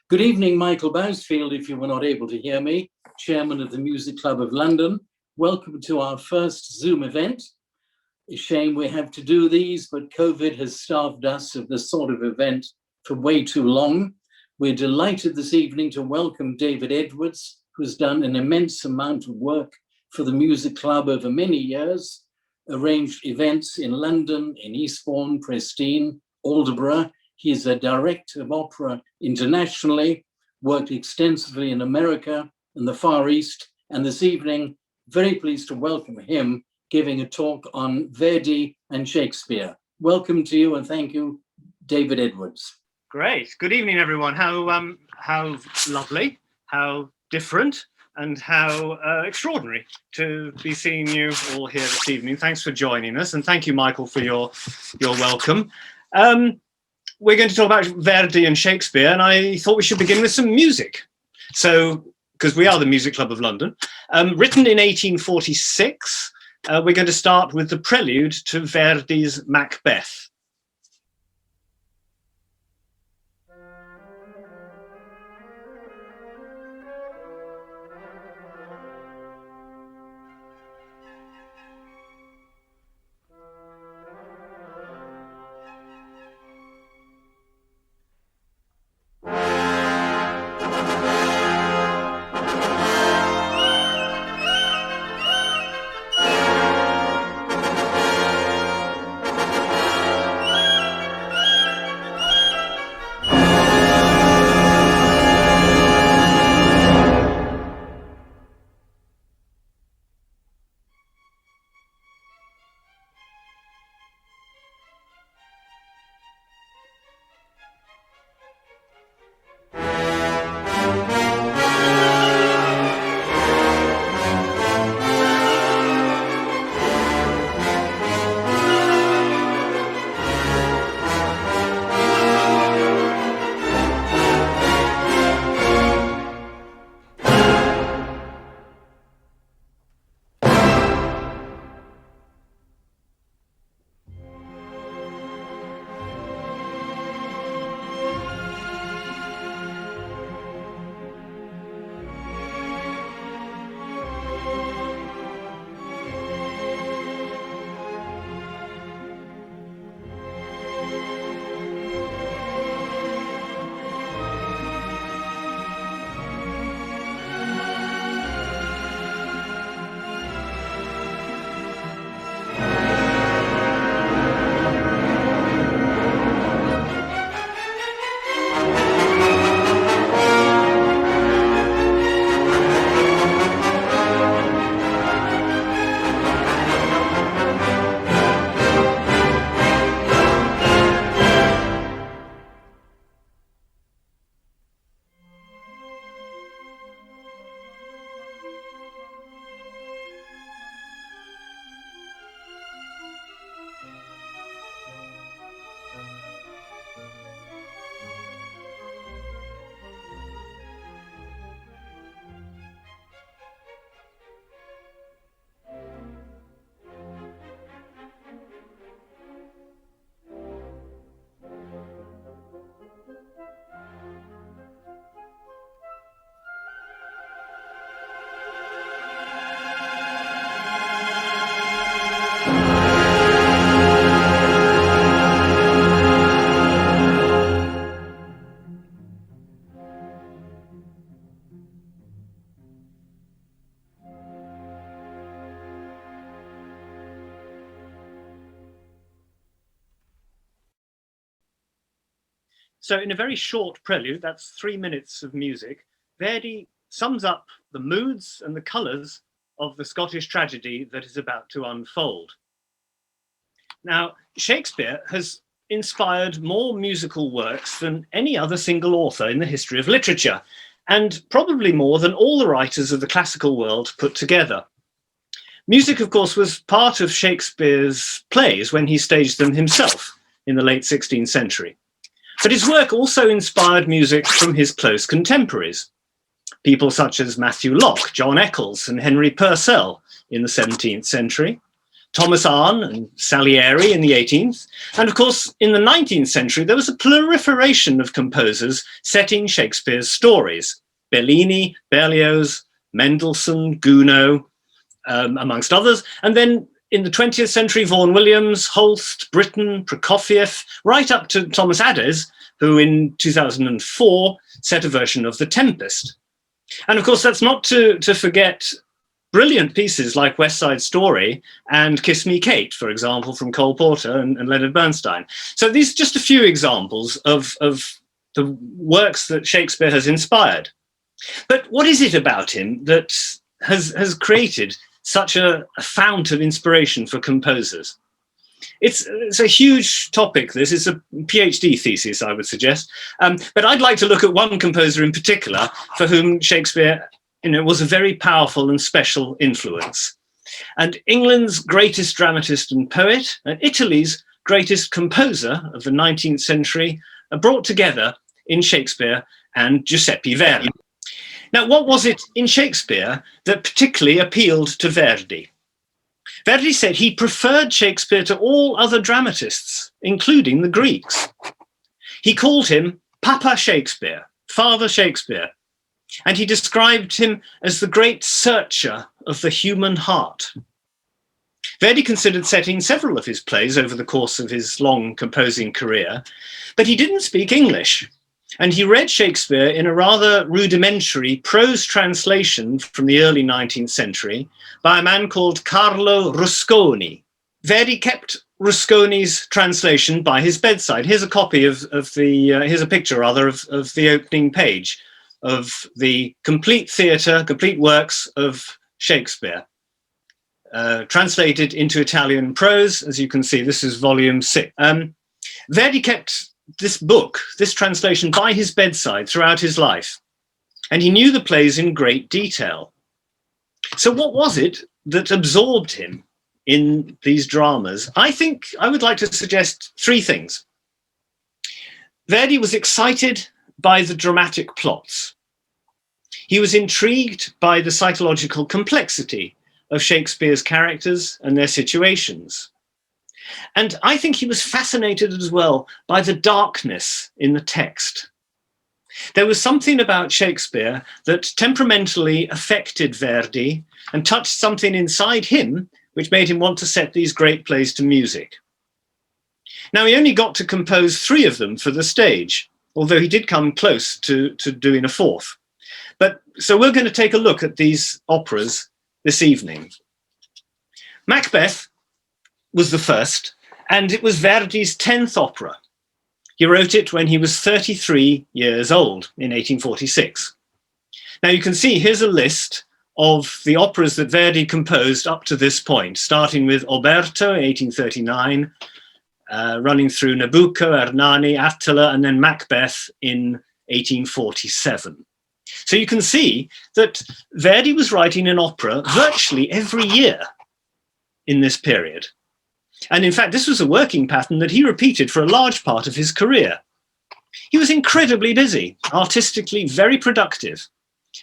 Good evening, Michael Bousfield, if you were not able to hear me, Chairman of the Music Club of London. Welcome to our first Zoom event. A shame we have to do these, but COVID has starved us of this sort of event for way too long. We're delighted this evening to welcome David Edwards, who's done an immense amount of work for the Music Club over many years, arranged events in London, in Eastbourne, Prestine, Aldeburgh. He is a director of opera internationally, worked extensively in America and the Far East, and this evening, very pleased to welcome him giving a talk on Verdi and Shakespeare. Welcome to you and thank you, David Edwards. Great. Good evening, everyone. How lovely, how different, and how extraordinary to be seeing you all here this evening. Thanks for joining us, and thank you, Michael, for your welcome. We're going to talk about Verdi and Shakespeare, and I thought we should begin with some music. So, because we are the Music Club of London. Written in 1846, we're going to start with the prelude to Verdi's Macbeth. So in a very short prelude, that's 3 minutes of music, Verdi sums up the moods and the colours of the Scottish tragedy that is about to unfold. Now, Shakespeare has inspired more musical works than any other single author in the history of literature, and probably more than all the writers of the classical world put together. Music, of course, was part of Shakespeare's plays when he staged them himself in the late 16th century. But his work also inspired music from his close contemporaries, people such as Matthew Locke, John Eccles, and Henry Purcell in the 17th century, Thomas Arne and Salieri in the 18th. And of course, in the 19th century, there was a proliferation of composers setting Shakespeare's stories. Bellini, Berlioz, Mendelssohn, Gounod, amongst others. And then in the 20th century, Vaughan Williams, Holst, Britten, Prokofiev, right up to Thomas Adès, who in 2004 set a version of The Tempest. And of course, that's not to forget brilliant pieces like West Side Story and Kiss Me Kate, for example, from Cole Porter and Leonard Bernstein. So these are just a few examples of the works that Shakespeare has inspired. But what is it about him that has created such a fount of inspiration for composers? It's a huge topic, this. It's a PhD thesis, I would suggest. But I'd like to look at one composer in particular for whom Shakespeare was a very powerful and special influence. And England's greatest dramatist and poet, and Italy's greatest composer of the 19th century, are brought together in Shakespeare and Giuseppe Verdi. Now, what was it in Shakespeare that particularly appealed to Verdi? Verdi said he preferred Shakespeare to all other dramatists, including the Greeks. He called him Papa Shakespeare, Father Shakespeare, and he described him as the great searcher of the human heart. Verdi considered setting several of his plays over the course of his long composing career, but he didn't speak English, and he read Shakespeare in a rather rudimentary prose translation from the early 19th century by a man called Carlo Rusconi. Verdi kept Rusconi's translation by his bedside. Here's a copy here's a picture rather of the opening page of the complete theatre, complete works of Shakespeare, translated into Italian prose. As you can see, this is volume 6. Verdi kept this book, this translation, by his bedside throughout his life, and he knew the plays in great detail. So what was it that absorbed him in these dramas? I think I would like to suggest three things. Verdi was excited by the dramatic plots. He was intrigued by the psychological complexity of Shakespeare's characters and their situations. And I think he was fascinated as well by the darkness in the text. There was something about Shakespeare that temperamentally affected Verdi and touched something inside him which made him want to set these great plays to music. Now, he only got to compose 3 of them for the stage, although he did come close to doing a 4th. So we're going to take a look at these operas this evening. Macbeth was the first, and it was Verdi's 10th opera. He wrote it when he was 33 years old in 1846. Now you can see here's a list of the operas that Verdi composed up to this point, starting with Oberto in 1839, running through Nabucco, Ernani, Attila, and then Macbeth in 1847. So you can see that Verdi was writing an opera virtually every year in this period. And in fact, this was a working pattern that he repeated for a large part of his career. He was incredibly busy, artistically very productive.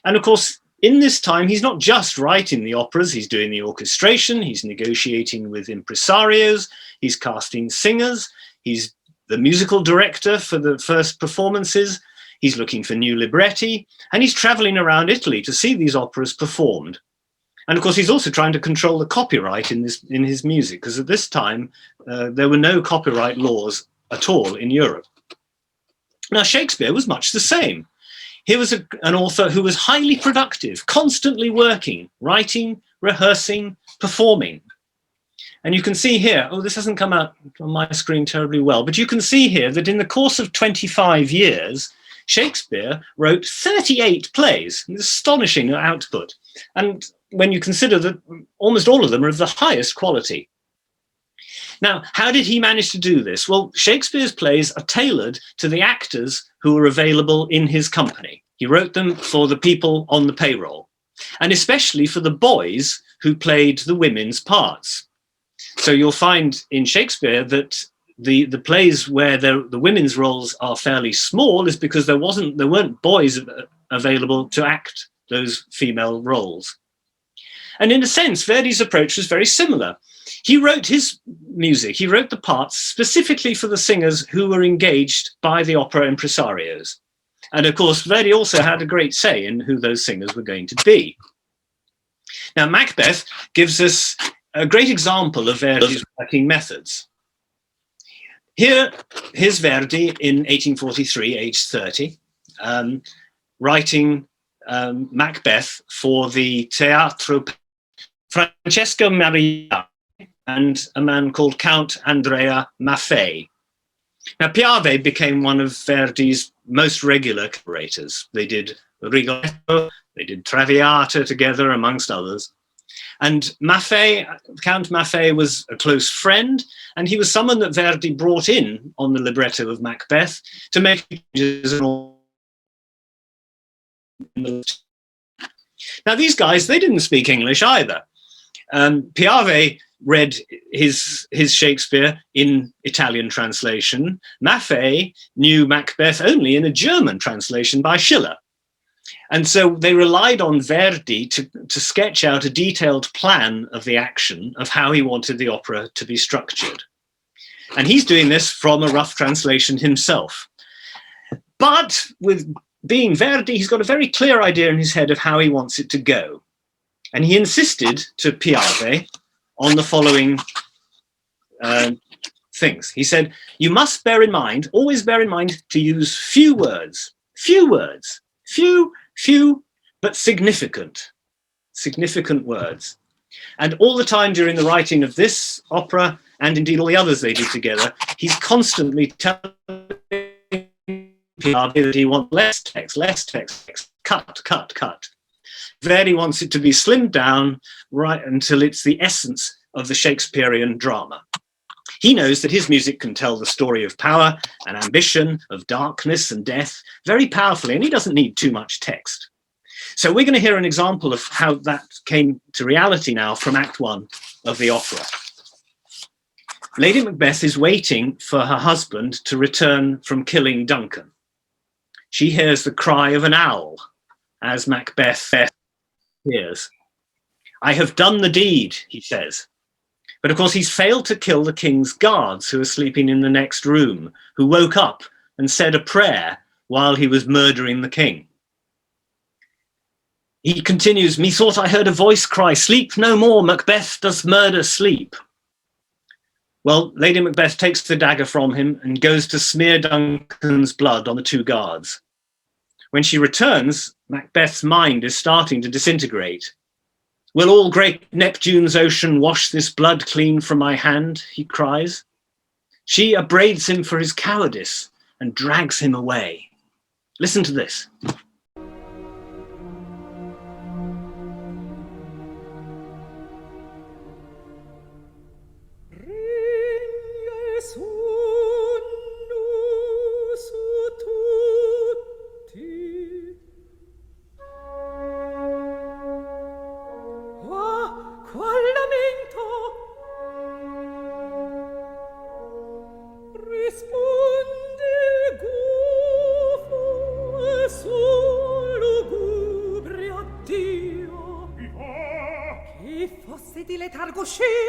And of course, in this time, he's not just writing the operas, he's doing the orchestration, he's negotiating with impresarios, he's casting singers, he's the musical director for the first performances, he's looking for new libretti, and he's traveling around Italy to see these operas performed. And of course, he's also trying to control the copyright in his music, because at this time, there were no copyright laws at all in Europe. Now, Shakespeare was much the same. He was an author who was highly productive, constantly working, writing, rehearsing, performing. And you can see here, this hasn't come out on my screen terribly well, but you can see here that in the course of 25 years, Shakespeare wrote 38 plays, an astonishing output. And when you consider that almost all of them are of the highest quality. Now, how did he manage to do this? Well, Shakespeare's plays are tailored to the actors who are available in his company. He wrote them for the people on the payroll, and especially for the boys who played the women's parts. So you'll find in Shakespeare that the plays where the women's roles are fairly small is because there weren't boys available to act those female roles. And in a sense, Verdi's approach was very similar. He wrote his music, he wrote the parts specifically for the singers who were engaged by the opera impresarios. And of course, Verdi also had a great say in who those singers were going to be. Now, Macbeth gives us a great example of Verdi's working methods. Here's Verdi in 1843, aged 30, writing Macbeth for the Teatro Francesco Maria and a man called Count Andrea Maffei. Now, Piave became one of Verdi's most regular collaborators. They did Rigoletto, they did Traviata together, amongst others. And Maffei, Count Maffei, was a close friend, and he was someone that Verdi brought in on the libretto of Macbeth to make changes. Now, these guys, they didn't speak English either. Piave read his Shakespeare in Italian translation. Maffei knew Macbeth only in a German translation by Schiller. And so they relied on Verdi to sketch out a detailed plan of the action of how he wanted the opera to be structured. And he's doing this from a rough translation himself. But with being Verdi, he's got a very clear idea in his head of how he wants it to go. And he insisted to Piave on the following things. He said, you must bear in mind, always bear in mind to use few words, few, but significant words. And all the time during the writing of this opera, and indeed all the others they did together, he's constantly telling Piave that he wants less text, cut. Verdi wants it to be slimmed down right until it's the essence of the Shakespearean drama. He knows that his music can tell the story of power and ambition, of darkness and death very powerfully, and he doesn't need too much text. So we're going to hear an example of how that came to reality now from Act 1 of the opera. Lady Macbeth is waiting for her husband to return from killing Duncan. She hears the cry of an owl as Macbeth hears. I have done the deed, he says. But of course, he's failed to kill the king's guards who are sleeping in the next room, who woke up and said a prayer while he was murdering the king. He continues, methought I heard a voice cry, sleep no more, Macbeth does murder sleep. Well, Lady Macbeth takes the dagger from him and goes to smear Duncan's blood on the two guards. When she returns, Macbeth's mind is starting to disintegrate. Will all great Neptune's ocean wash this blood clean from my hand, he cries. She upbraids him for his cowardice and drags him away. Listen to this. Perché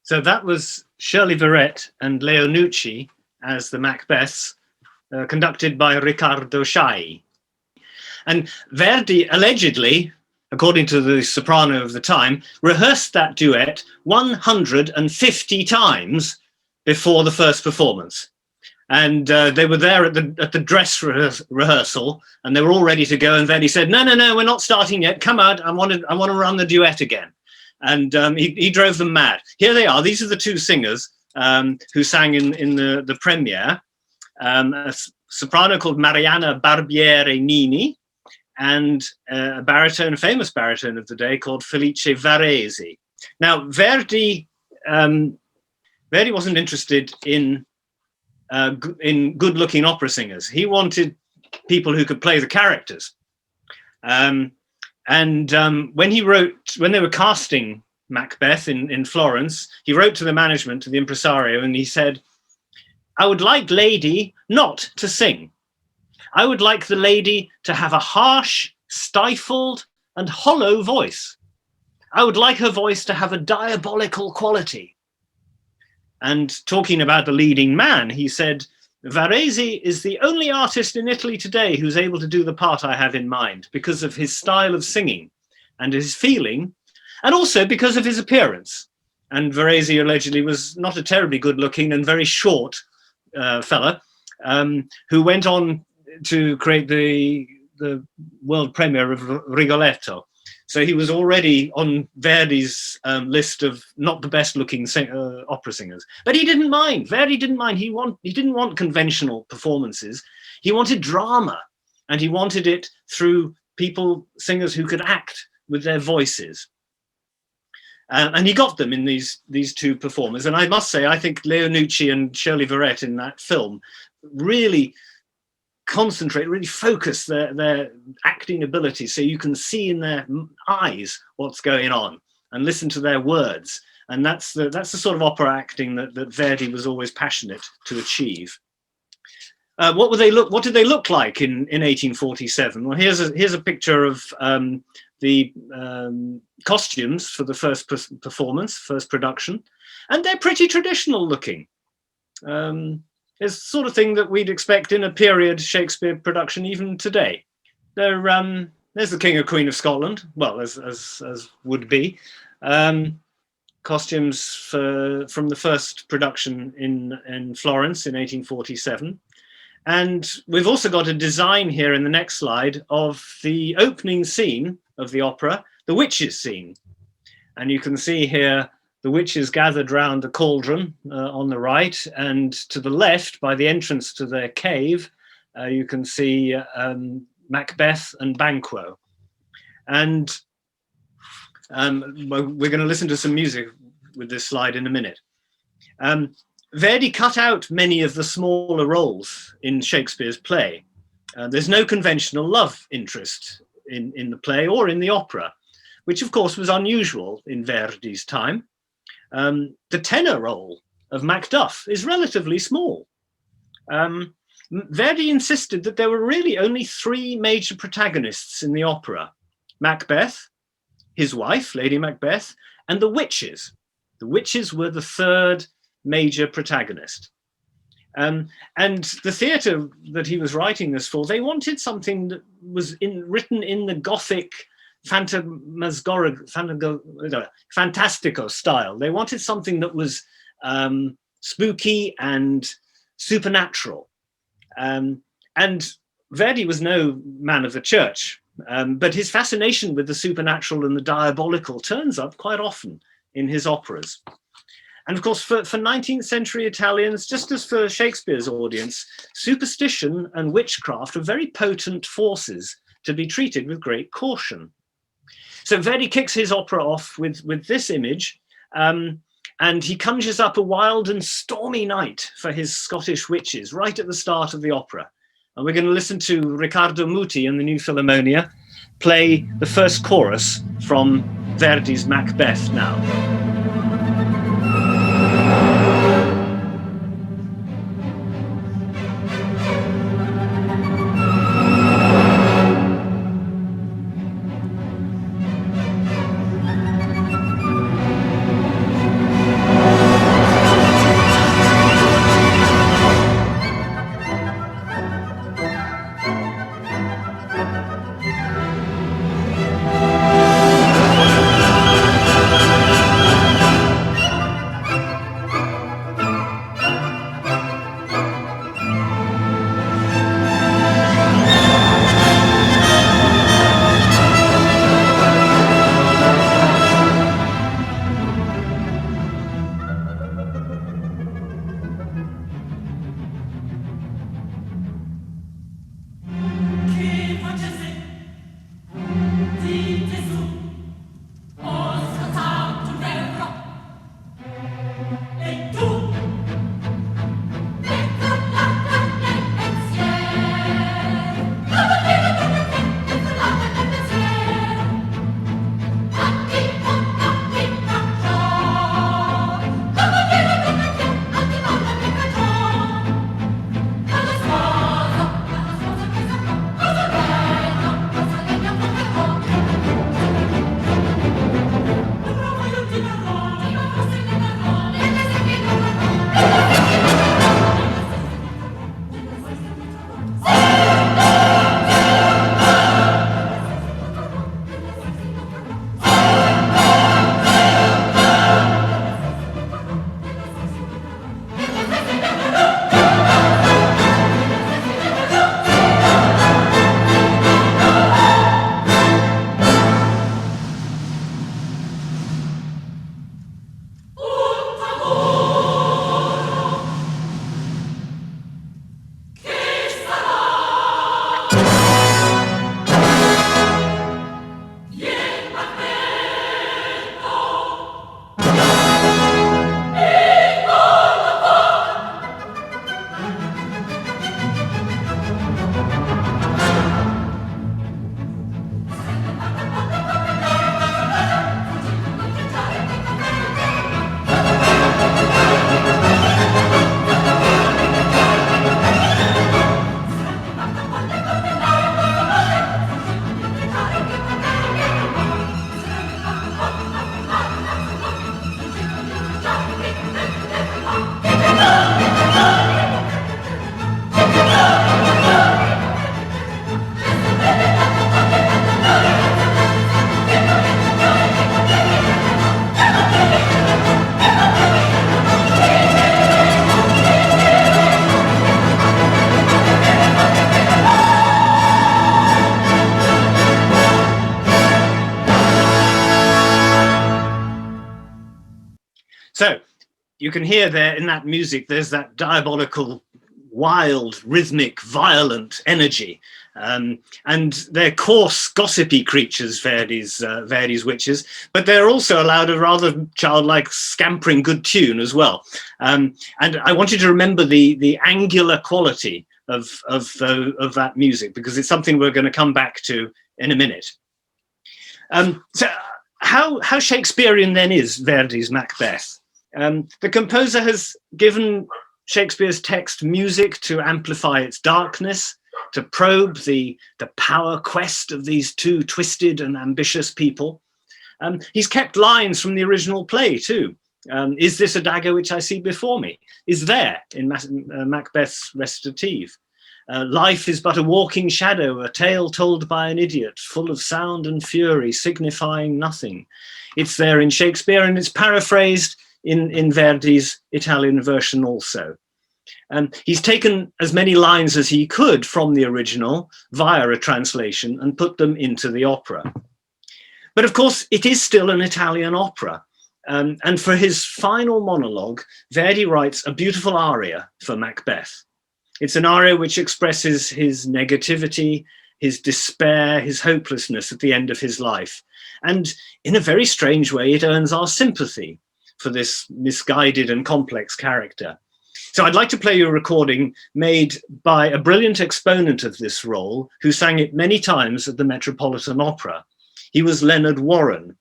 So that was Shirley Verrett and Leo Nucci as the Macbeths, conducted by Riccardo Schai. And Verdi allegedly, according to the soprano of the time, rehearsed that duet 150 times before the first performance. And they were there at the dress rehearsal, and they were all ready to go. And Verdi said, "No, we're not starting yet. Come out. I want to run the duet again." And he drove them mad. Here they are. These are the two singers who sang in the premiere. A soprano called Mariana Barbiere Nini and a baritone, a famous baritone of the day called Felice Varese. Now, Verdi wasn't interested in good-looking opera singers. He wanted people who could play the characters. When they were casting Macbeth in Florence, he wrote to the management, to the impresario, and he said, "I would like lady not to sing. I would like the lady to have a harsh, stifled, and hollow voice. I would like her voice to have a diabolical quality." And talking about the leading man, he said, "Varese is the only artist in Italy today who's able to do the part I have in mind because of his style of singing and his feeling, and also because of his appearance." And Varese allegedly was not a terribly good looking and very short fella who went on to create the world premiere of Rigoletto. So he was already on Verdi's list of not the best looking opera singers. But he didn't mind. Verdi didn't mind. He didn't want conventional performances. He wanted drama, and he wanted it through singers who could act with their voices. And he got them in these two performers. And I must say, I think Leo Nucci and Shirley Verrett in that film really concentrate, really focus their acting ability, so you can see in their eyes what's going on and listen to their words. And that's the sort of opera acting that Verdi was always passionate to achieve. What did they look like in 1847? Well, here's a picture of the costumes for the first performance, first production, and they're pretty traditional looking. It's the sort of thing that we'd expect in a period Shakespeare production even today. There's the King or Queen of Scotland, well, as would be. Costumes from the first production in Florence in 1847. And we've also got a design here in the next slide of the opening scene of the opera, the witches scene. And you can see here the witches gathered round the cauldron on the right, and to the left, by the entrance to their cave, you can see Macbeth and Banquo. And we're going to listen to some music with this slide in a minute. Verdi cut out many of the smaller roles in Shakespeare's play. There's no conventional love interest in the play or in the opera, which of course was unusual in Verdi's time. The tenor role of Macduff is relatively small. Verdi insisted that there were really only three major protagonists in the opera: Macbeth, his wife, Lady Macbeth, and the witches. The witches were the third major protagonist. And the theatre that he was writing this for, they wanted something that was written in the Gothic fantastico style. They wanted something that was spooky and supernatural. And Verdi was no man of the church, but his fascination with the supernatural and the diabolical turns up quite often in his operas. And of course, for 19th century Italians, just as for Shakespeare's audience, superstition and witchcraft are very potent forces to be treated with great caution. So Verdi kicks his opera off with this image, and he conjures up a wild and stormy night for his Scottish witches right at the start of the opera. And we're going to listen to Riccardo Muti and the New Philharmonia play the first chorus from Verdi's Macbeth now. So you can hear there in that music, there's that diabolical, wild, rhythmic, violent energy. And they're coarse, gossipy creatures, Verdi's witches, but they're also allowed a rather childlike, scampering good tune as well. And I want you to remember the angular quality of that music, because it's something we're going to come back to in a minute. So how Shakespearean then is Verdi's Macbeth? The composer has given Shakespeare's text music to amplify its darkness, to probe the power quest of these two twisted and ambitious people. He's kept lines from the original play too. Is this a dagger which I see before me? Is there in Macbeth's recitative. Life is but a walking shadow, a tale told by an idiot, full of sound and fury, signifying nothing. It's there in Shakespeare, and it's paraphrased in Verdi's Italian version also. He's taken as many lines as he could from the original via a translation and put them into the opera. But of course, it is still an Italian opera. And for his final monologue, Verdi writes a beautiful aria for Macbeth. It's an aria which expresses his negativity, his despair, his hopelessness at the end of his life. And in a very strange way, it earns our sympathy for this misguided and complex character. So I'd like to play you a recording made by a brilliant exponent of this role who sang it many times at the Metropolitan Opera. He was Leonard Warren.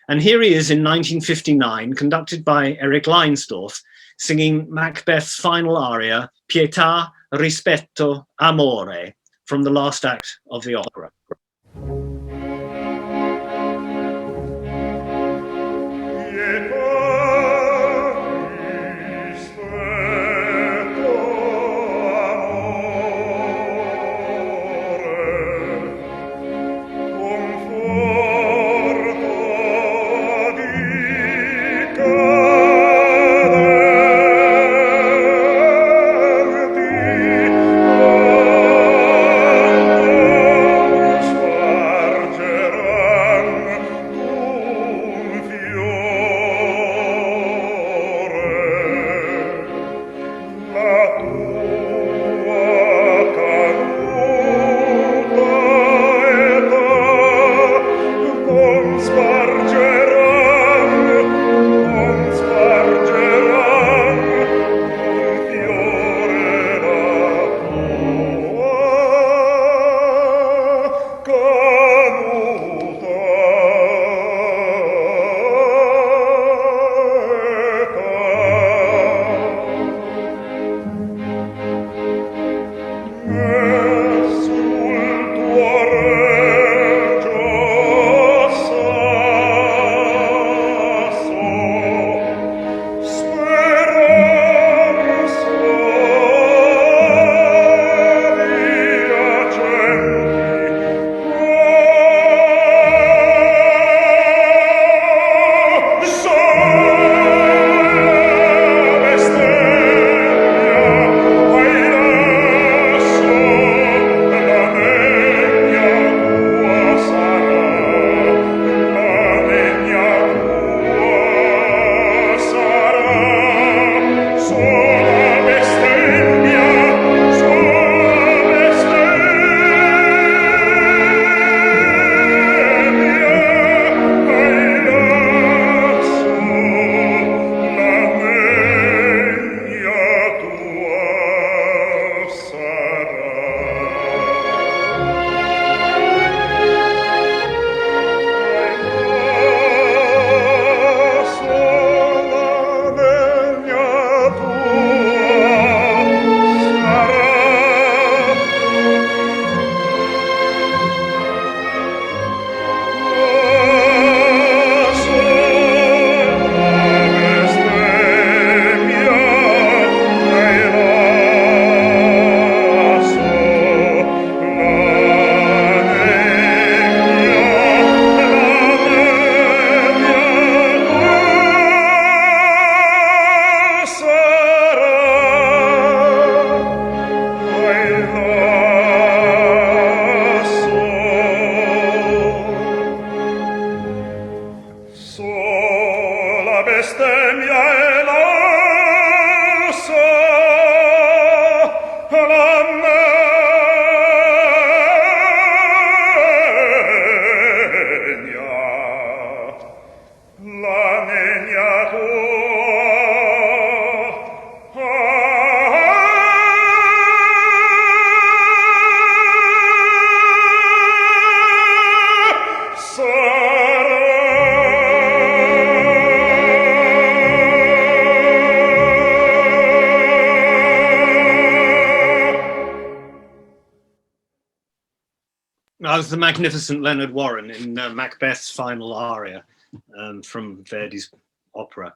And here he is in 1959, conducted by Eric Leinsdorf, singing Macbeth's final aria, Pietà, Rispetto, Amore, from the last act of the opera. bestemmia I was the magnificent Leonard Warren in Macbeth's final aria from Verdi's opera.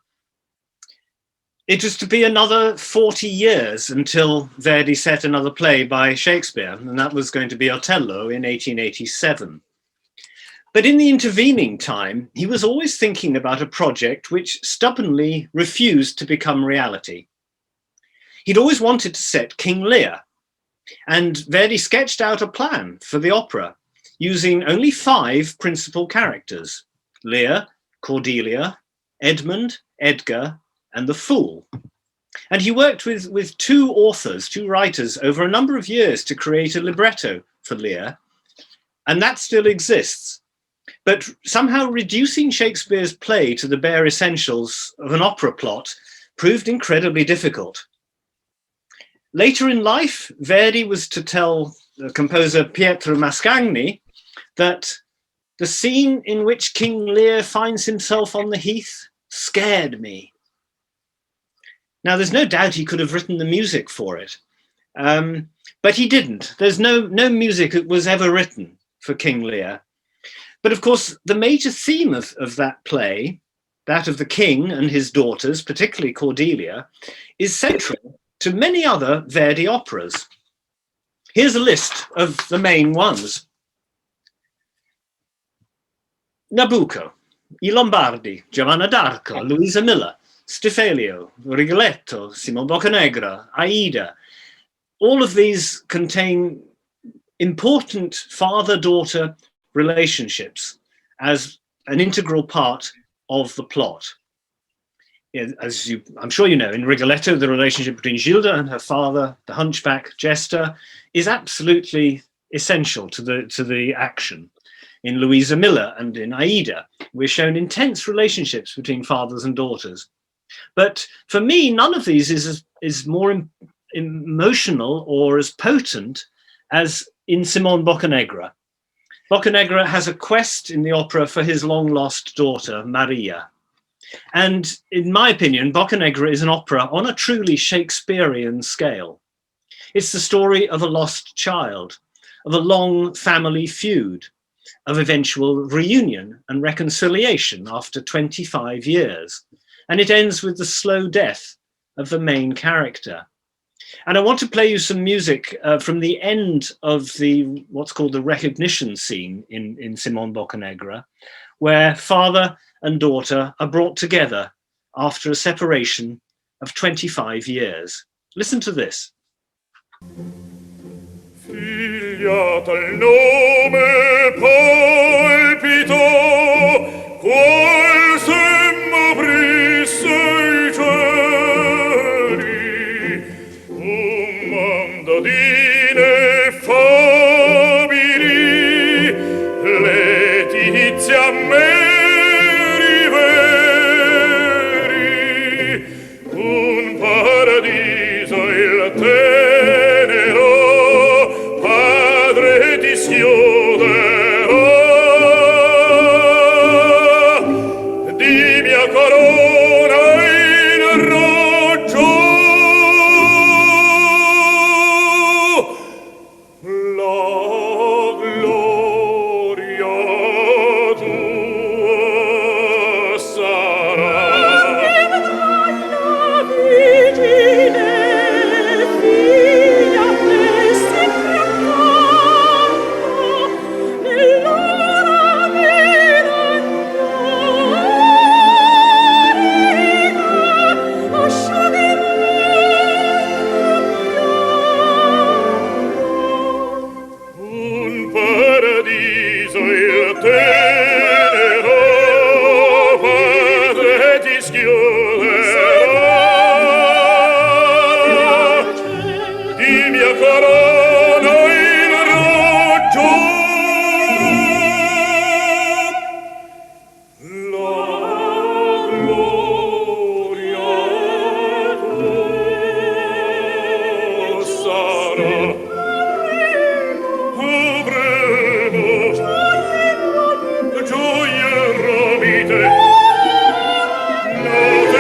It was to be another 40 years until Verdi set another play by Shakespeare, and that was going to be Otello in 1887. But in the intervening time, he was always thinking about a project which stubbornly refused to become reality. He'd always wanted to set King Lear, and Verdi sketched out a plan for the opera using only 5 principal characters: Lear, Cordelia, Edmund, Edgar, and the Fool. And he worked with 2 authors, 2 writers, over a number of years to create a libretto for Lear, and that still exists. But somehow reducing Shakespeare's play to the bare essentials of an opera plot proved incredibly difficult. Later in life, Verdi was to tell the composer Pietro Mascagni that the scene in which King Lear finds himself on the heath scared me. Now, there's no doubt he could have written the music for it, but he didn't. There's no music that was ever written for King Lear. But of course, the major theme of that play, that of the king and his daughters, particularly Cordelia, is central to many other Verdi operas. Here's a list of the main ones. Nabucco, I Lombardi, Giovanna d'Arco, Luisa Miller, Stifilio, Rigoletto, Simon Boccanegra, Aida. All of these contain important father-daughter relationships as an integral part of the plot. As I'm sure you know, in Rigoletto, the relationship between Gilda and her father, the hunchback jester, is absolutely essential to the action. In Luisa Miller and in Aida, we're shown intense relationships between fathers and daughters. But for me, none of these is more emotional or as potent as in Simon Boccanegra. Boccanegra has a quest in the opera for his long-lost daughter, Maria. And in my opinion, Boccanegra is an opera on a truly Shakespearean scale. It's the story of a lost child, of a long family feud, of eventual reunion and reconciliation after 25 years. And it ends with the slow death of the main character. And I want to play you some music from the end of what's called the recognition scene in Simon Boccanegra, where father and daughter are brought together after a separation of 25 years. Listen to this. Figlia tal nome palpito, qual s'emmobrisse i cieli, mandadine fabili, Letizia meri veri, un paradiso il tenero, padre ti schiuderò, di mia corona in raggio, la gloria tua sarà. Un paradiso il tenero, padre ti schiuderà, di mia corona in raggio, la gloria tua sarà. Gioia ramite, note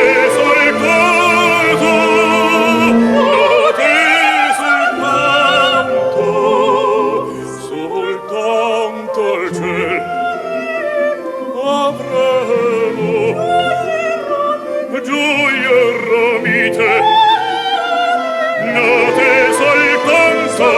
note soltanto.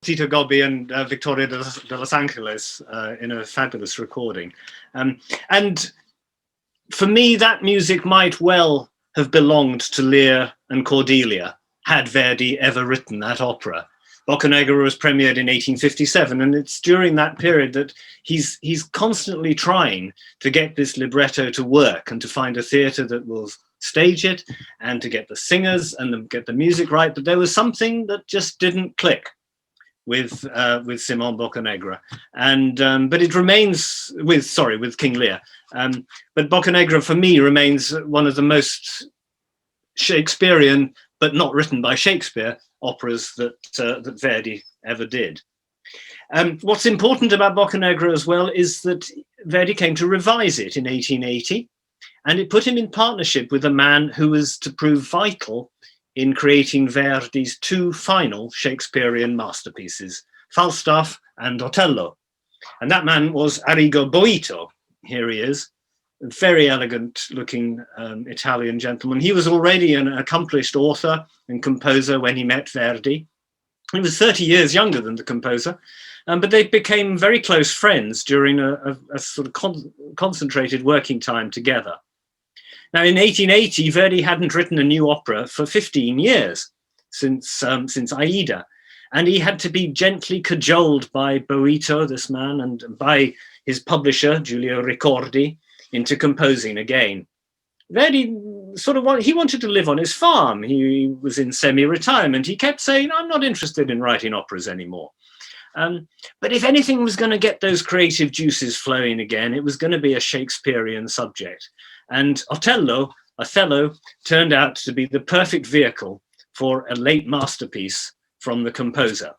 Tito Gobbi and Victoria de Los Angeles in a fabulous recording. And for me, that music might well have belonged to Lear and Cordelia, had Verdi ever written that opera. Boccanegra was premiered in 1857, and it's during that period that he's constantly trying to get this libretto to work and to find a theatre that will stage it and to get the singers and get the music right. But there was something that just didn't click with Simon Boccanegra, and but it remains with King Lear. But Boccanegra for me remains one of the most Shakespearean, but not written by Shakespeare, operas that that Verdi ever did. What's important about Boccanegra as well is that Verdi came to revise it in 1880, and it put him in partnership with a man who was to prove vital in creating Verdi's two final Shakespearean masterpieces, Falstaff and Otello. And that man was Arrigo Boito. Here he is, a very elegant looking Italian gentleman. He was already an accomplished author and composer when he met Verdi. He was 30 years younger than the composer, but they became very close friends during a sort of concentrated working time together. Now, in 1880, Verdi hadn't written a new opera for 15 years, since Aida, and he had to be gently cajoled by Boito, this man, and by his publisher, Giulio Ricordi, into composing again. Verdi he wanted to live on his farm. He was in semi-retirement. He kept saying, I'm not interested in writing operas anymore. But if anything was going to get those creative juices flowing again, it was going to be a Shakespearean subject. And Othello turned out to be the perfect vehicle for a late masterpiece from the composer.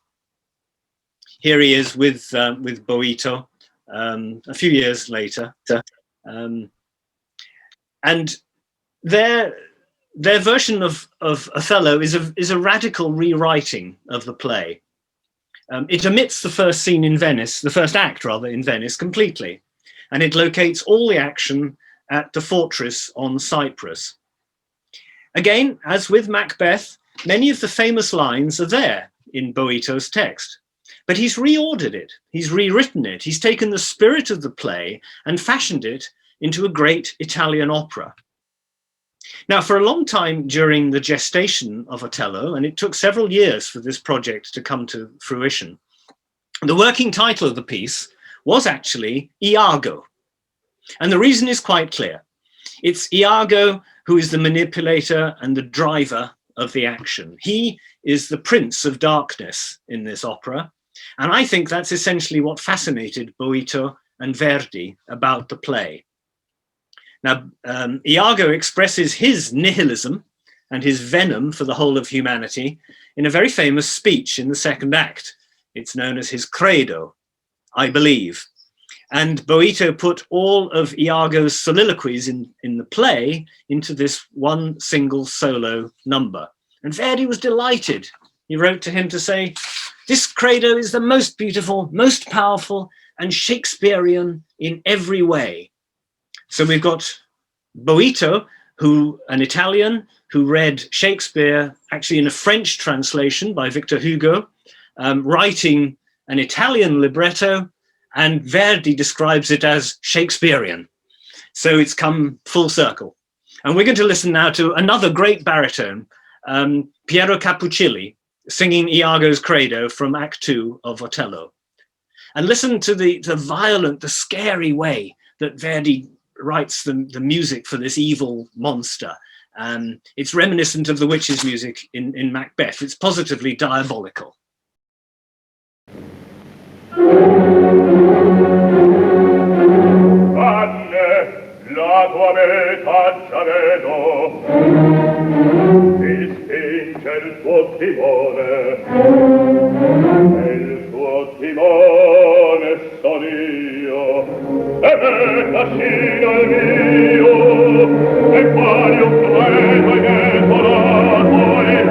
Here he is with Boito a few years later. And their version of Othello is a radical rewriting of the play. It omits the first scene in Venice, the first act rather, in Venice completely. And it locates all the action at the fortress on Cyprus. Again, as with Macbeth, many of the famous lines are there in Boito's text, but he's reordered it, he's rewritten it, he's taken the spirit of the play and fashioned it into a great Italian opera. Now, for a long time during the gestation of Otello, and it took several years for this project to come to fruition, the working title of the piece was actually Iago. And the reason is quite clear. It's Iago who is the manipulator and the driver of the action. He is the prince of darkness in this opera. And I think that's essentially what fascinated Boito and Verdi about the play. Now, Iago expresses his nihilism and his venom for the whole of humanity in a very famous speech in the second act. It's known as his credo, I believe. And Boito put all of Iago's soliloquies in the play into this one single solo number. And Verdi was delighted He wrote to him to say, "This credo is the most beautiful, most powerful, and Shakespearean in every way." So we've got Boito, an Italian, who read Shakespeare actually in a French translation by Victor Hugo, writing an Italian libretto, and Verdi describes it as Shakespearean. So it's come full circle. And we're going to listen now to another great baritone, Piero Capuccilli, singing Iago's Credo from Act 2 of Otello. And listen to the violent, the scary way that Verdi writes the music for this evil monster. It's reminiscent of the witch's music in Macbeth. It's positively diabolical. La tua metà già vedo, ti spinge il tuo timone, e il tuo timone son io, e me trascina il mio, e quali un credo inesplorato in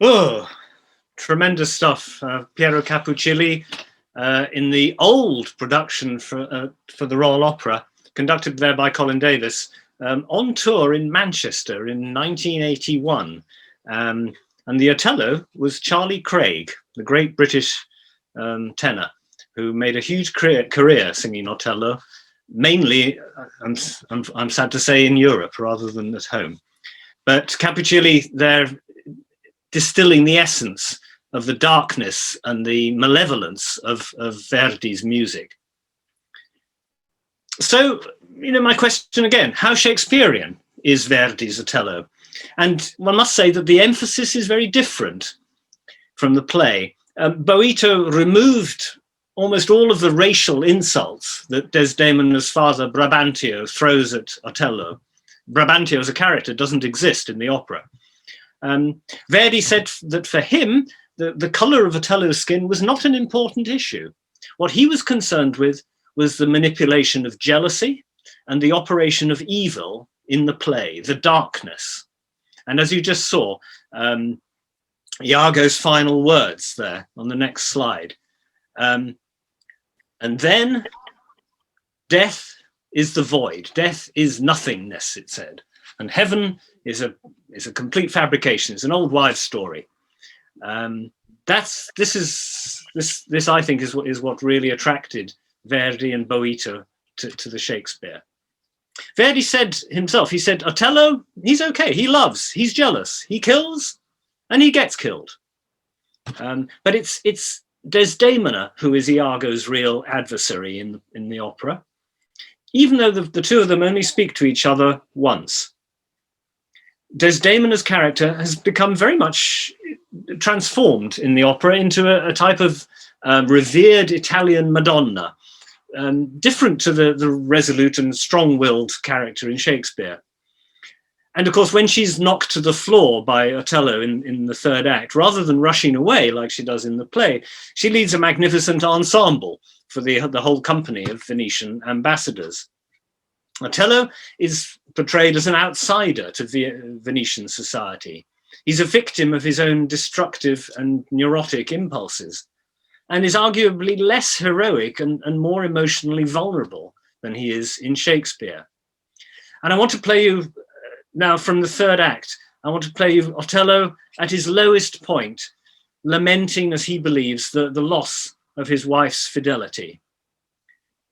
Oh, tremendous stuff. Piero Capuccilli in the old production for the Royal Opera, conducted there by Colin Davis, on tour in Manchester in 1981. And the Otello was Charlie Craig, the great British tenor, who made a huge career singing Otello, mainly, I'm sad to say, in Europe rather than at home. But Capuccilli, they're distilling the essence of the darkness and the malevolence of Verdi's music. So, my question again, how Shakespearean is Verdi's Otello? And one must say that the emphasis is very different from the play. Boito removed almost all of the racial insults that Desdemona's father Brabantio throws at Otello. Brabantio as a character doesn't exist in the opera. Verdi said that for him, the colour of Otello's skin was not an important issue. What he was concerned with was the manipulation of jealousy and the operation of evil in the play, the darkness. And as you just saw, Iago's final words there on the next slide. And then death is the void, death is nothingness, it said. And heaven is a complete fabrication, it's an old wives' story. This I think is what really attracted Verdi and Boito to the Shakespeare. Verdi said himself, he said, Otello, he's okay, he loves, he's jealous, he kills, and he gets killed. But it's Desdemona who is Iago's real adversary in the opera, even though the two of them only speak to each other once. Desdemona's character has become very much transformed in the opera into a type of revered Italian Madonna, different to the resolute and strong-willed character in Shakespeare. And of course, when she's knocked to the floor by Otello in the third act, rather than rushing away like she does in the play, she leads a magnificent ensemble for the whole company of Venetian ambassadors. Otello is portrayed as an outsider to Venetian society. He's a victim of his own destructive and neurotic impulses, and is arguably less heroic and more emotionally vulnerable than he is in Shakespeare. And I want to play you now from the third act. I want to play you Otello at his lowest point, lamenting, as he believes, the loss of his wife's fidelity.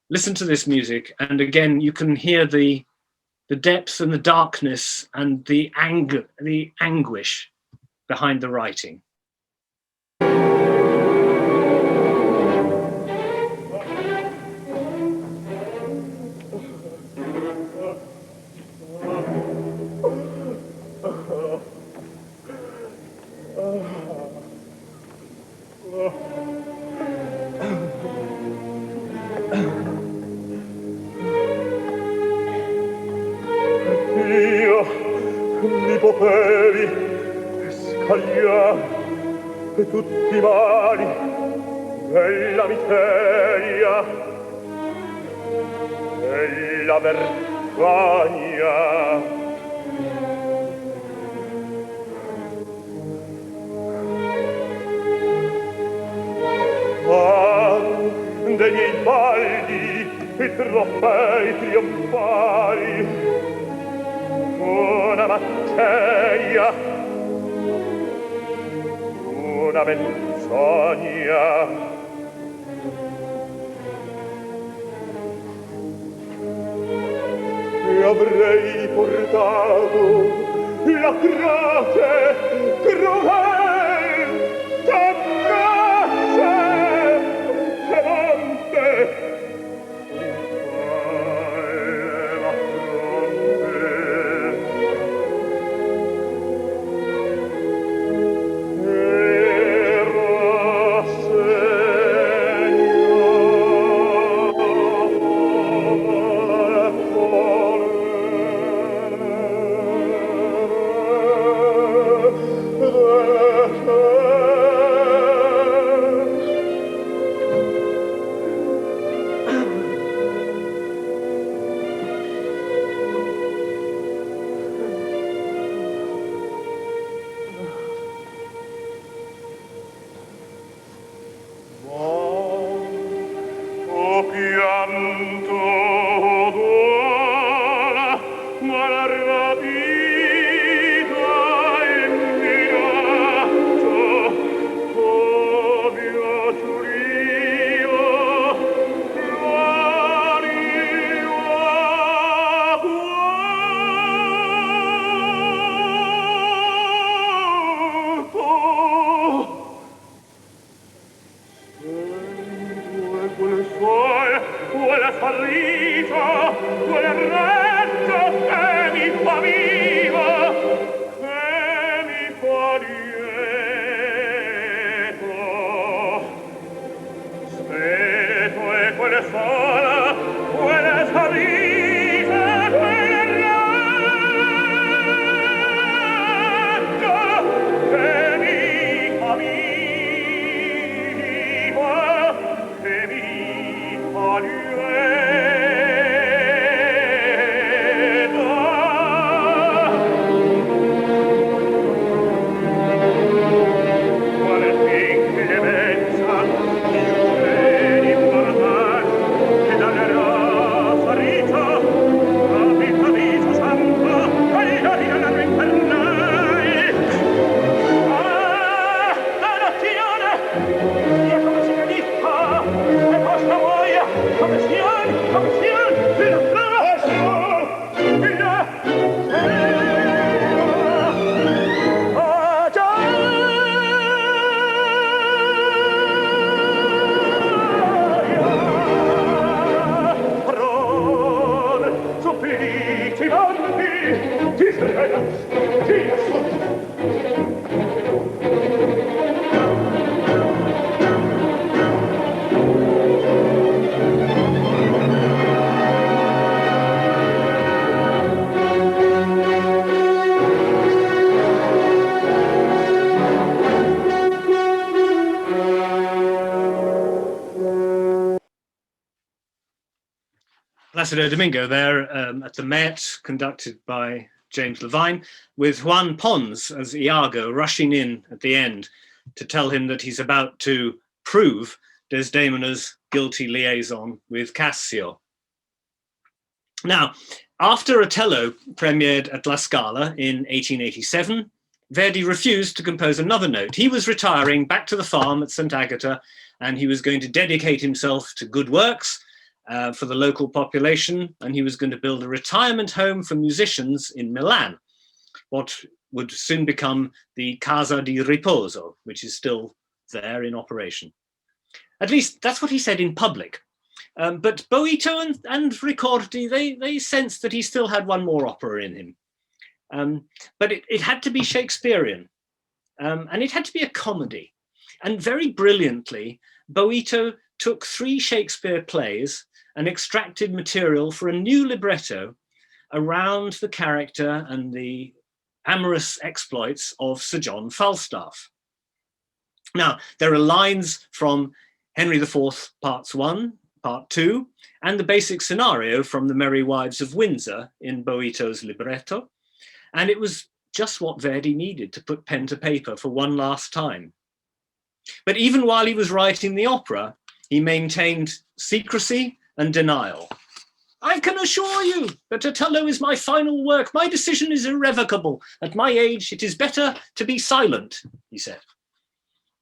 Listen to this music, and again, you can hear the depth and the darkness and the anger, the anguish behind the writing. Mi potevi scagliare tutti i mali della miseria e la vergogna. Dei miei balli i trofei trionfali, una materia, una menzogna. E avrei portato la croce crudel t'abbraccia e monte Yeah. Placido Domingo there at the Met, conducted by James Levine, with Juan Pons as Iago rushing in at the end to tell him that he's about to prove Desdemona's guilty liaison with Cassio. Now, after Otello premiered at La Scala in 1887, Verdi refused to compose another note. He was retiring back to the farm at St. Agata, and he was going to dedicate himself to good works for the local population, and he was going to build a retirement home for musicians in Milan, what would soon become the Casa di Riposo, which is still there in operation. At least that's what he said in public. But Boito and Ricordi, they sensed that he still had one more opera in him. But it had to be Shakespearean, and it had to be a comedy. And very brilliantly, Boito took 3 Shakespeare plays and extracted material for a new libretto around the character and the amorous exploits of Sir John Falstaff. Now, there are lines from Henry IV, Parts 1, Part 2, and the basic scenario from The Merry Wives of Windsor in Boito's libretto, and it was just what Verdi needed to put pen to paper for one last time. But even while he was writing the opera, he maintained secrecy and denial. I can assure you that Otello is my final work. My decision is irrevocable. At my age, it is better to be silent, he said.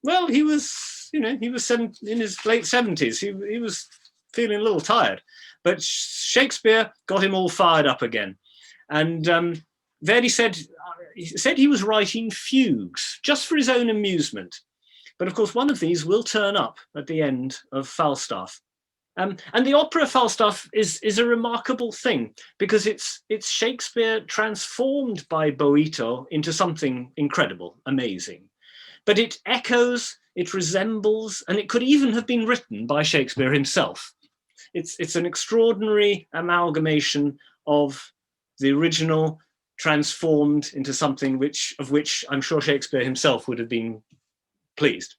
Well, he was, in his late 70s. He was feeling a little tired, but Shakespeare got him all fired up again. And Verdi said he was writing fugues just for his own amusement. But of course, one of these will turn up at the end of Falstaff. And the opera Falstaff is a remarkable thing because it's Shakespeare transformed by Boito into something incredible, amazing. But it echoes, it resembles, and it could even have been written by Shakespeare himself. It's an extraordinary amalgamation of the original transformed into something of which I'm sure Shakespeare himself would have been pleased.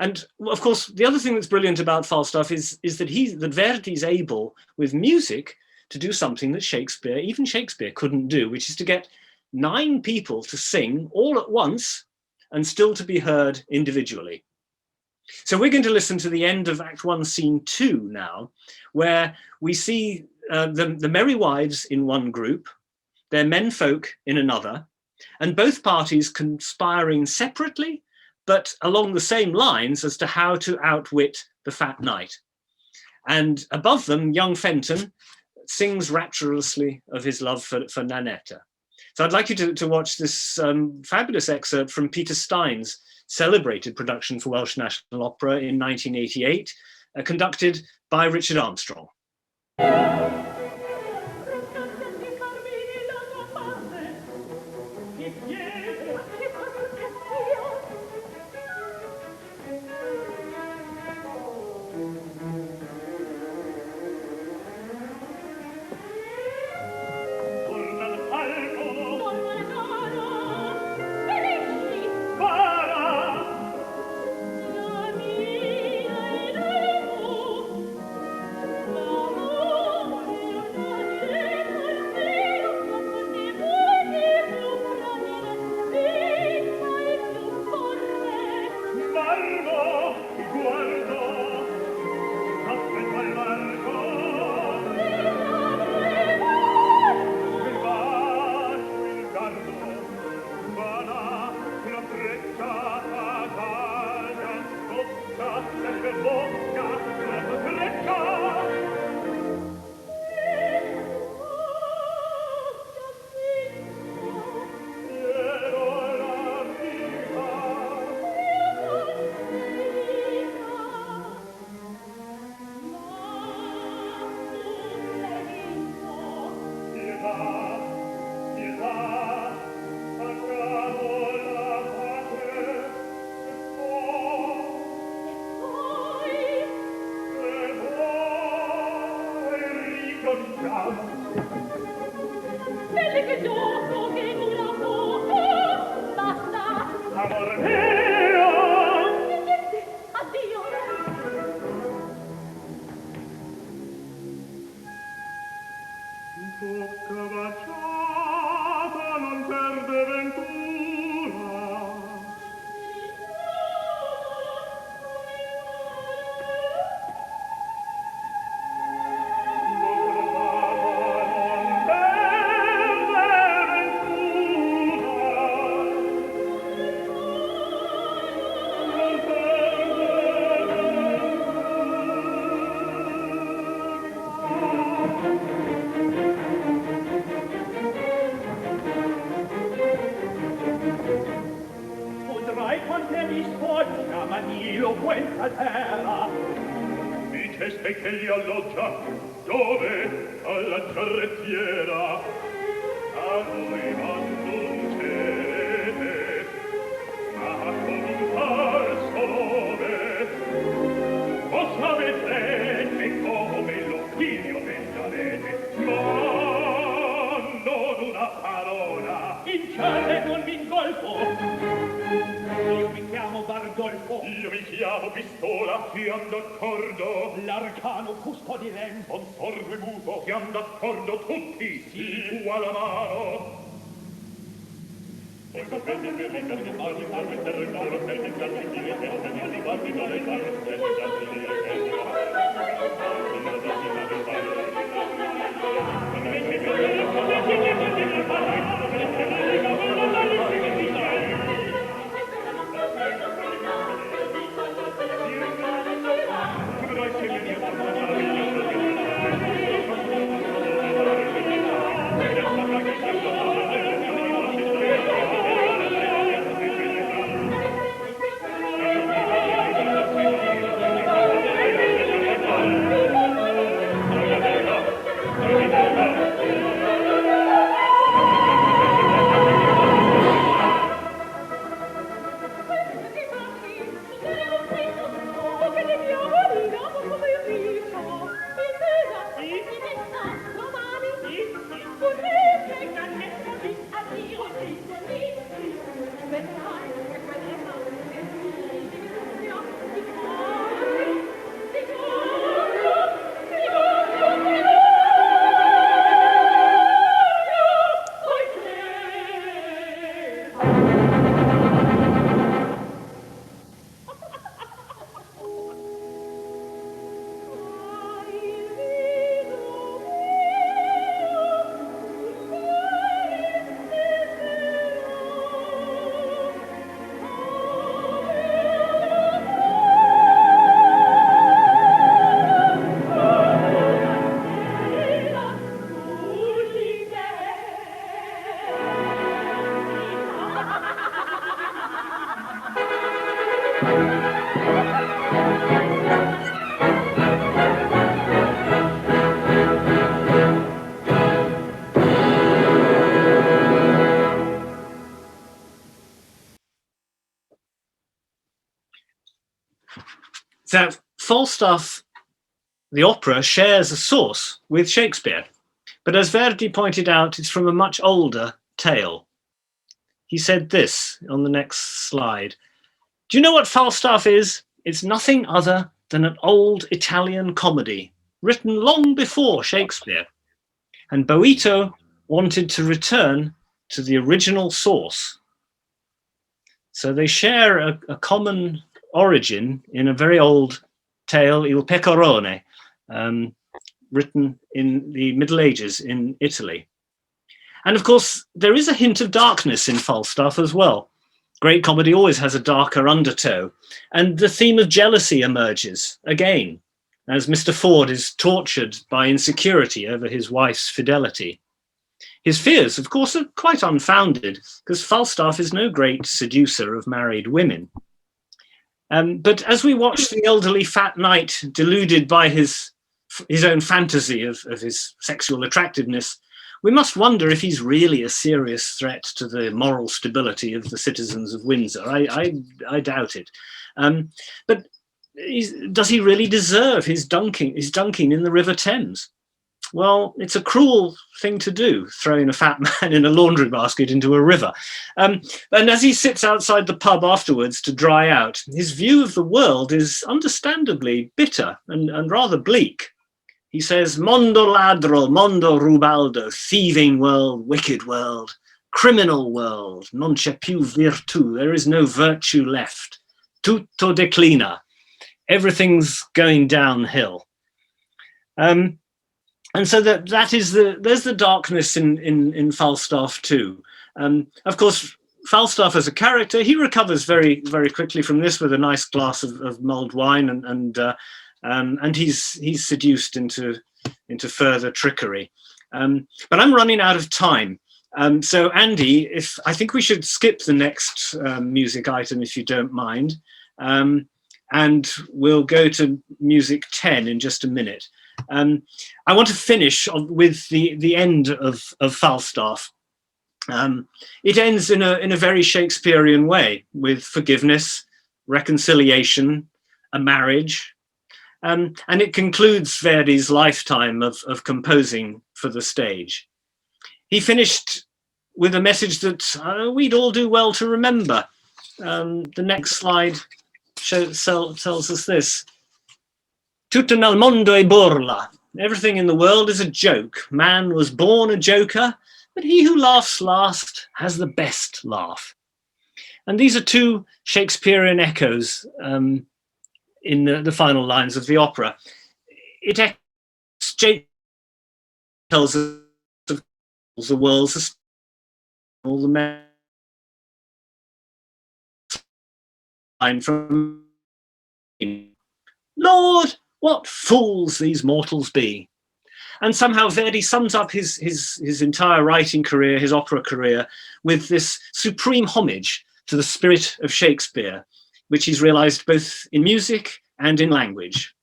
And of course, the other thing that's brilliant about Falstaff is that Verdi's able with music to do something that even Shakespeare couldn't do, which is to get 9 people to sing all at once and still to be heard individually. So we're going to listen to the end of Act 1, Scene 2 now, where we see the Merry Wives in one group, their menfolk in another, and both parties conspiring separately, but along the same lines as to how to outwit the fat knight. And above them, young Fenton sings rapturously of his love for Nanetta. So I'd like you to watch this fabulous excerpt from Peter Stein's celebrated production for Welsh National Opera in 1988, conducted by Richard Armstrong. mi sfoggia, ma Nilo questa terra. Diceste che li alloggia, dove? Alla giarrettiera. A noi m'annuncerete, ma con un falso nome. Vos avete come lo figlio vengarete, ma non una parola. In cielo non mi ingolfo. Io mi chiamo Bardolfo. Io mi chiamo Pistola. Siamo d'accordo. L'arcano custodirem. Consorve muto. Siamo d'accordo tutti. Sì, tu alla mano. So Falstaff, the opera, shares a source with Shakespeare. But as Verdi pointed out, it's from a much older tale. He said this on the next slide. Do you know what Falstaff is? It's nothing other than an old Italian comedy written long before Shakespeare. And Boito wanted to return to the original source. So they share a common origin in a very old tale, Il Pecorone, written in the Middle Ages in Italy. And of course, there is a hint of darkness in Falstaff as well. Great comedy always has a darker undertow. And the theme of jealousy emerges again, as Mr. Ford is tortured by insecurity over his wife's fidelity. His fears, of course, are quite unfounded, because Falstaff is no great seducer of married women. But as we watch the elderly fat knight deluded by his own fantasy of his sexual attractiveness, we must wonder if he's really a serious threat to the moral stability of the citizens of Windsor. I doubt it. But does he really deserve his dunking in the River Thames? Well, it's a cruel thing to do, throwing a fat man in a laundry basket into a river. And as he sits outside the pub afterwards to dry out, his view of the world is understandably bitter and rather bleak. He says, Mondo ladro, mondo rubaldo, thieving world, wicked world, criminal world, non c'è più virtù, there is no virtue left. Tutto declina, everything's going downhill. And so there's the darkness in Falstaff too. Of course, Falstaff as a character, he recovers very, very quickly from this with a nice glass of mulled wine, and he's seduced into further trickery. But I'm running out of time, So Andy, I think we should skip the next music item if you don't mind, and we'll go to music 10 in just a minute. I want to finish with the end of Falstaff. It ends in a very Shakespearean way, with forgiveness, reconciliation, a marriage, and it concludes Verdi's lifetime of composing for the stage. He finished with a message that we'd all do well to remember. The next slide tells us this. Tutto nel mondo è burla. Everything in the world is a joke. Man was born a joker, but he who laughs last has the best laugh. And these are two Shakespearean echoes in the final lines of the opera. It tells us of the world's all the men from Lord, what fools these mortals be. And somehow Verdi sums up his entire writing career, his opera career, with this supreme homage to the spirit of Shakespeare, which he's realized both in music and in language.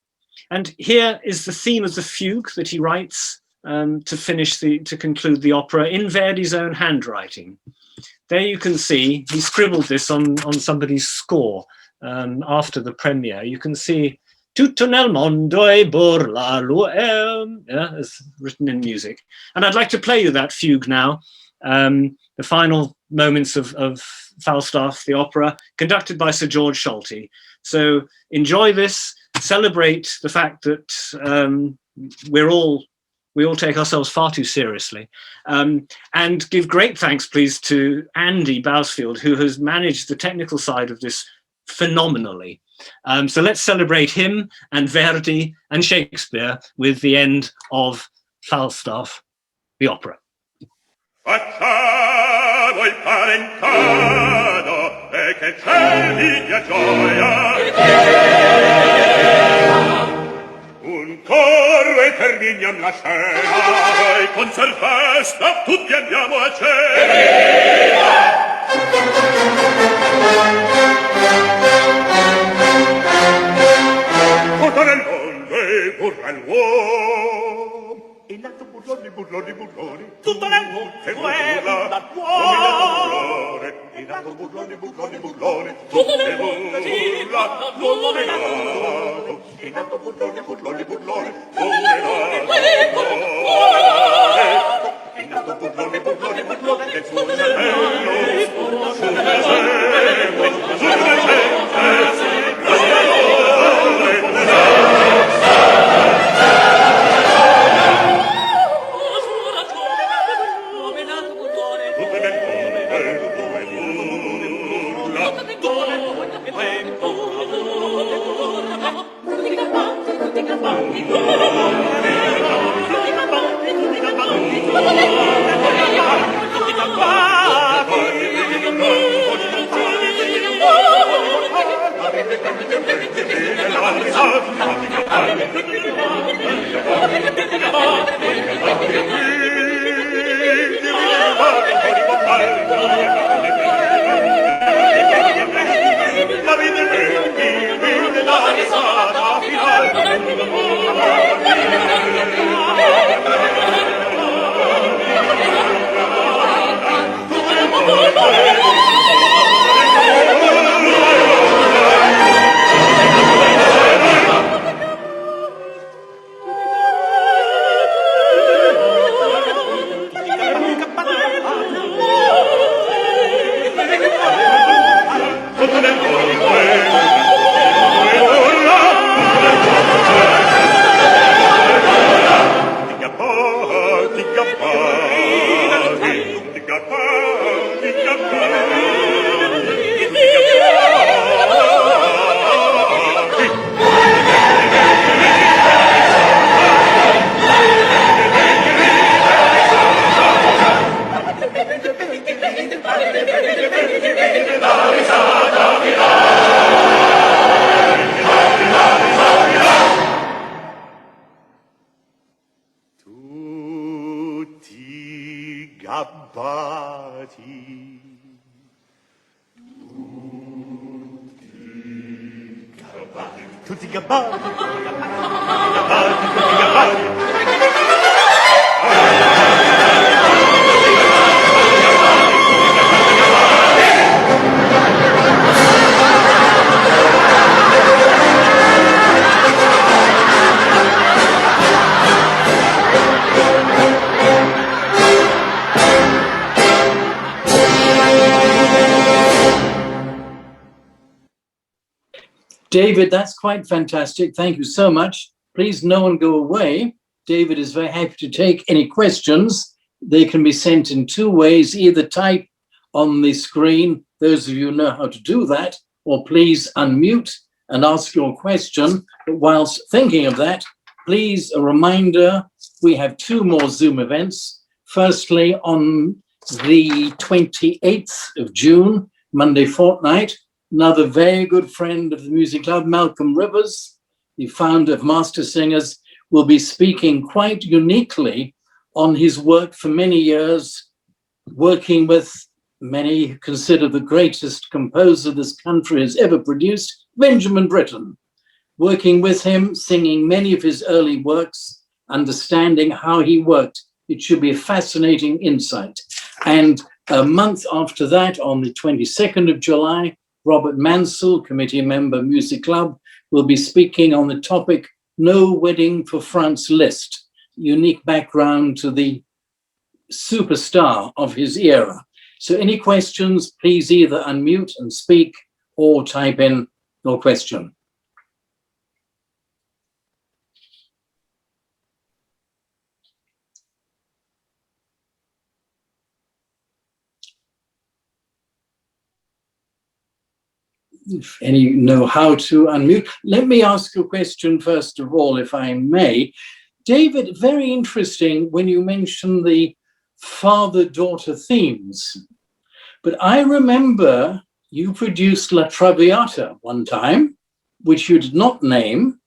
And here is the theme of the fugue that he writes to conclude the opera in Verdi's own handwriting. There you can see, he scribbled this on somebody's score after the premiere. You can see tutto nel mondo è burla, as written in music. And I'd like to play you that fugue now, the final moments of Falstaff, the opera, conducted by Sir George Solti. So enjoy this, celebrate the fact that we all take ourselves far too seriously, and give great thanks, please, to Andy Bousfield, who has managed the technical side of this phenomenally. So let's celebrate him and Verdi and Shakespeare with the end of Falstaff, the opera. Facciamo il parentado e che ciel vi dia gioia. Un coro e terminiam la scena e con sel festa tutti andiamo a cena. Tutto nel mondo è burla l'uomo. E nato burloni, burloni, burloni. Tutto nel mondo è burla l'uomo. E nato burloni, burloni, burloni. Tutto nel mondo è burla l'uomo. E nato burloni, burloni, burloni. E nato burloni, burloni, burloni. E sul cervello, sul cervello, sul cervello. tutti gabbati, tutti gabbati. David, that's quite fantastic. Thank you so much. Please, no one go away. David is very happy to take any questions. They can be sent in two ways, either type on the screen, those of you who know how to do that, or please unmute and ask your question. But whilst thinking of that, please, a reminder, we have two more Zoom events. Firstly, on the 28th of June, Monday fortnight, another very good friend of the Music Club, Malcolm Rivers, the founder of Master Singers, will be speaking quite uniquely on his work for many years, working with many consider the greatest composer this country has ever produced, Benjamin Britten, working with him, singing many of his early works, understanding how he worked. It should be a fascinating insight. And a month after that, on the 22nd of July, Robert Mansell, committee member, Music Club, will be speaking on the topic, No Wedding for France Liszt, unique background to the superstar of his era. So any questions, please either unmute and speak or type in your question. If any know how to unmute. Let me ask a question first of all, if I may. David, very interesting when you mention the father-daughter themes. But I remember you produced La Traviata one time, which you did not name,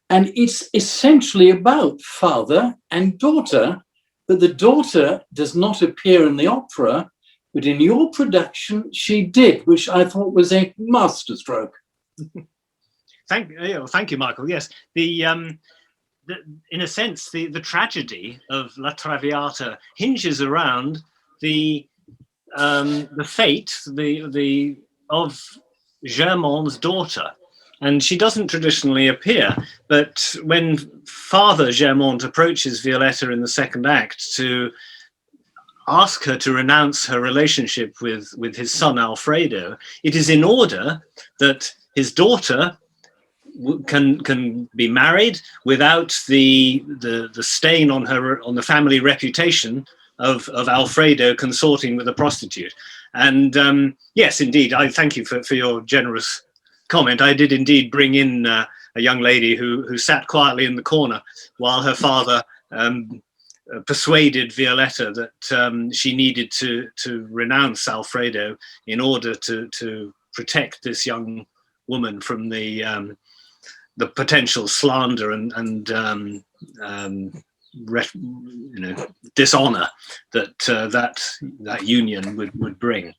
and it's essentially about father and daughter, but the daughter does not appear in the opera, but in your production, she did, which I thought was a masterstroke. Thank you, Michael. Yes, in a sense, the tragedy of La Traviata hinges around the fate of Germaine's daughter, and she doesn't traditionally appear. But when Father Germaine approaches Violetta in the second act to ask her to renounce her relationship with his son Alfredo, it is in order that his daughter can be married without the stain on the family reputation of Alfredo consorting with a prostitute. And yes, indeed, I thank you for your generous comment. I did indeed bring in a young lady who sat quietly in the corner while her father persuaded Violetta that she needed to renounce Alfredo in order to protect this young woman from the potential slander and dishonor that union would bring.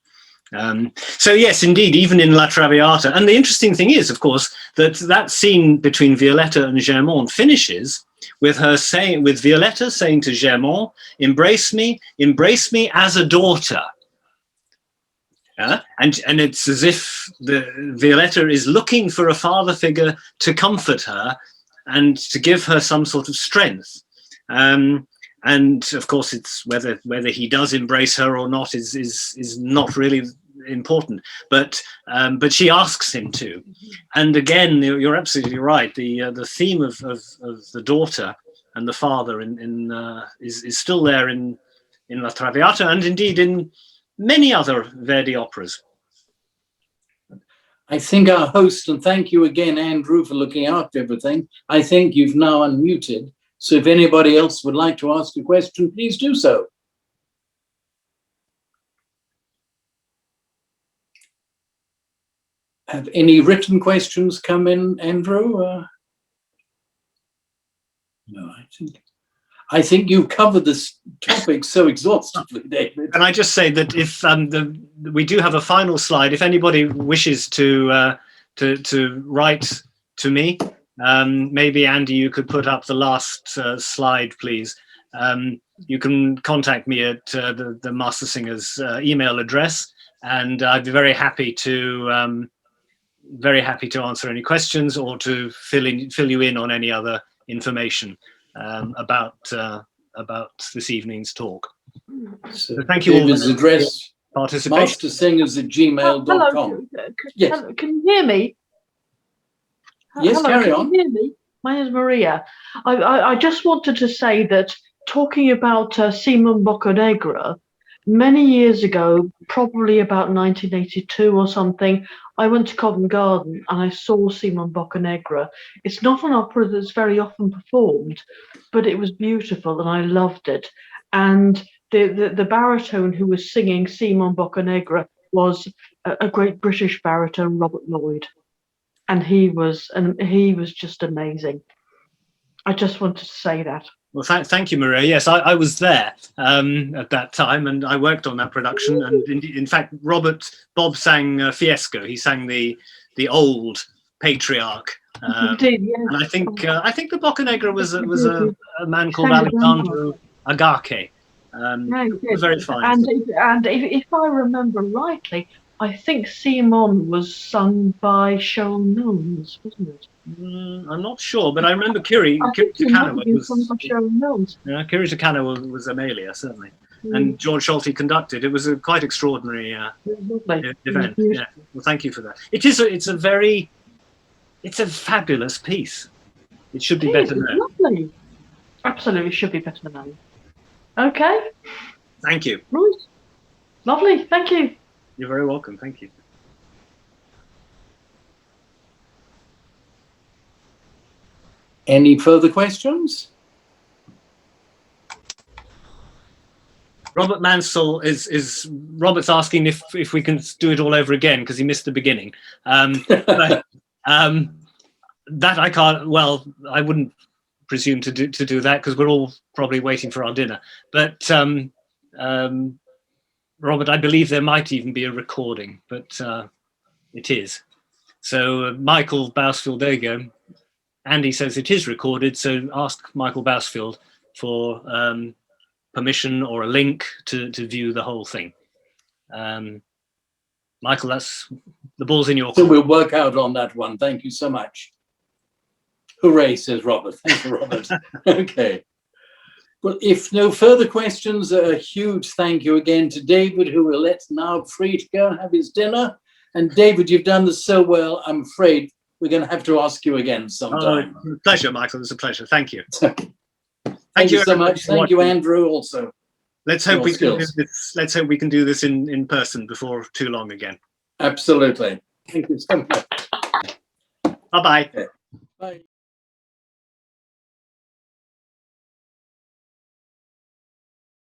So yes, indeed, even in La Traviata. And the interesting thing is, of course, that scene between Violetta and Germaine finishes with Violetta saying to Germaine, embrace me as a daughter. And it's as if Violetta is looking for a father figure to comfort her and to give her some sort of strength. And of course, it's whether he does embrace her or not is not really important. But she asks him to. And again, you're absolutely right. The theme of the daughter and the father is still there in La Traviata, and indeed in many other Verdi operas. I think our host, and thank you again, Andrew, for looking after everything. I think you've now unmuted. So if anybody else would like to ask a question, please do so. Have any written questions come in, Andrew? No, I think you covered this topic so exhaustively, David. And I just say that if we do have a final slide, if anybody wishes to write to me. Maybe Andy, you could put up the last slide, please. You can contact me at the Master Singer's email address, and I'd be very happy to answer any questions or to fill you in on any other information about this evening's talk. So thank you all for address, participation. mastersingers@gmail.com. Yes. Can you hear me? Yes, hello, carry can on. You hear me? My name is Maria. I just wanted to say that talking about Simon Boccanegra, many years ago, probably about 1982 or something, I went to Covent Garden and I saw Simon Boccanegra. It's not an opera that's very often performed, but it was beautiful and I loved it. And the baritone who was singing Simon Boccanegra was a great British baritone, Robert Lloyd. And he was just amazing. I just wanted to say that. Well, thank you, Maria. Yes, I was there at that time, and I worked on that production. And in fact, Bob sang Fiesco. He sang the old patriarch. He did, yes. And I think the Boccanegra was a man called Alexandro Agake. Very fine. And if I remember rightly, I think Simon was sung by Sharon Milnes, wasn't it? I'm not sure, but I remember Kiri Takano was Amelia, certainly. And George Schulte conducted. It was a quite extraordinary event. Yeah. Well, thank you for that. It's a fabulous piece. It should be better known. Lovely. Absolutely should be better known. Okay. Thank you. Right. Lovely. Thank you. You're very welcome. Thank you. Any further questions? Robert Mansell Robert's asking if we can do it all over again because he missed the beginning. But, that I can't. Well, I wouldn't presume to do that because we're all probably waiting for our dinner. But Robert, I believe there might even be a recording, but it is. So Michael Bousfield, there you go. Andy says it is recorded, so ask Michael Bousfield for permission or a link to view the whole thing. Michael, that's the ball's in your court. So we'll work out on that one. Thank you so much. Hooray, says Robert. Thank you, Robert. Okay. Well, if no further questions, a huge thank you again to David, who we'll let now free to go and have his dinner. And David, you've done this so well, I'm afraid we're going to have to ask you again sometime. Oh, pleasure, Michael. It's a pleasure. Thank you. Thank you so much. Thank you, Andrew, also. Let's hope we can do this. Let's hope we can do this in person before too long again. Absolutely. Thank you so much. Bye-bye. Okay. Bye.